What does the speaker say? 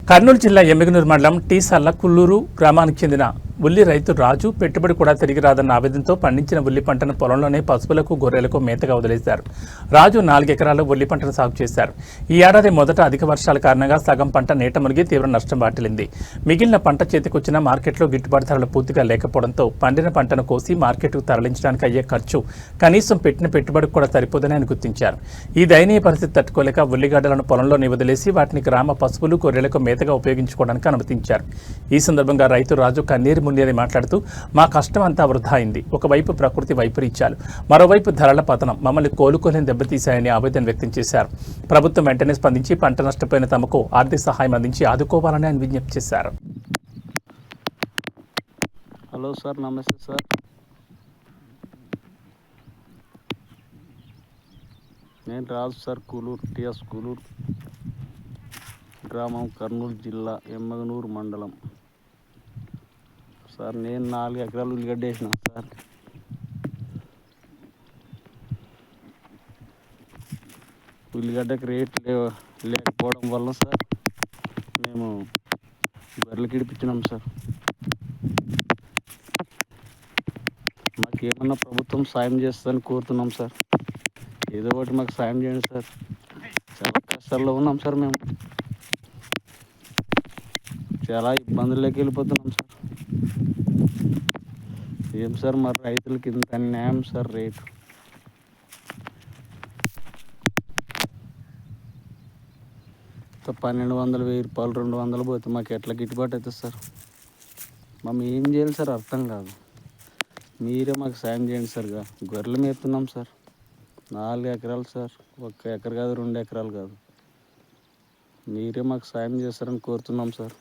కర్నూలు జిల్లా ఎమ్మిగనూరు మండలం టీసల్ల కుల్లూరు గ్రామానికి చెందిన ఉల్లి రైతు రాజు పెట్టుబడి కూడా తిరిగి రాదన్న ఆవేదనతో పండించిన ఉల్లి పంటను పొలంలోనే పశువులకు గొర్రెలకు మేతగా వదిలేశారు. రాజు 4 ఎకరాల్లో ఉల్లి పంటను సాగు చేశారు. ఈ ఏడాది మొదట అధిక వర్షాల కారణంగా సగం పంట నీట మునిగి తీవ్ర నష్టం వాటిల్లింది. మిగిలిన పంట చేతికొచ్చిన మార్కెట్లో గిట్టుబాటు ధరలు పూర్తిగా లేకపోవడంతో పండిన పంటను కోసి మార్కెట్కు తరలించడానికి అయ్యే ఖర్చు కనీసం పెట్టిన పెట్టుబడికి కూడా సరిపోదని ఆయన గుర్తించారు. ఈ దయనీయ పరిస్థితి తట్టుకోలేక ఉల్లిగడ్డలను పొలంలోనే వదిలేసి వాటిని గ్రామ పశువులు గొర్రెలకు మేతగా ఉపయోగించుకోవడానికి అనుమతించారు. ఈ సందర్భంగా రైతు రాజు కన్నీరు మున్నీరు మాట్లాడుతూ మా కష్టం అంతా వృధా అయింది. ఒకవైపు ప్రకృతి వైపరీత్యాలు, మరోవైపు ధరల పతనం మమ్మల్ని కోలుకోలేని దెబ్బతీశాయని ఆవేదన వ్యక్తం చేశారు. ప్రభుత్వం వెంటనే స్పందించి పంట నష్టపోయిన తమకు ఆర్థిక సహాయం అందించి ఆదుకోవాలని ఆయన విజ్ఞప్తి చేశారు. హలో సార్, నమస్తే సార్. నేను రాజు సార్, కూలూరు టిఎస్ కూలూరు గ్రామం, కర్నూలు జిల్లా, ఎమ్మగనూరు మండలం. సార్, నేను 4 ఎకరాలు ఉల్లిగడ్డ వేసిన సార్. ఉల్లిగడ్డకి రేట్ లేకపోవడం వల్ల సార్ మేము బర్రెలకి ఇడిపించినాం సార్. మాకేమన్నా ప్రభుత్వం సాయం చేస్తుందని కోరుతున్నాం సార్. ఏదో ఒకటి మాకు సాయం చేయండి సార్. చాలా కష్టాల్లో ఉన్నాం సార్. మేము చాలా ఇబ్బందుల్లోకి వెళ్ళిపోతున్నాం సార్. ఏం సార్ మరి రైతులకి ఇంత అన్యాయం సార్. రేటు 1200, 1000 రూపాయలు, 200 పోతే మాకు ఎట్లా గిట్టుబాటు అవుతుంది సార్? మేము ఏం చేయాలి సార్ అర్థం కాదు. మీరే మాకు సాయం చేయండి సార్. గొర్రెలు మేపుతున్నాం సార్. 4 ఎకరాలు సార్. 1 ఎకర కాదు, 2 ఎకరాలు కాదు. మీరే మాకు సాయం చేస్తారని కోరుతున్నాం సార్.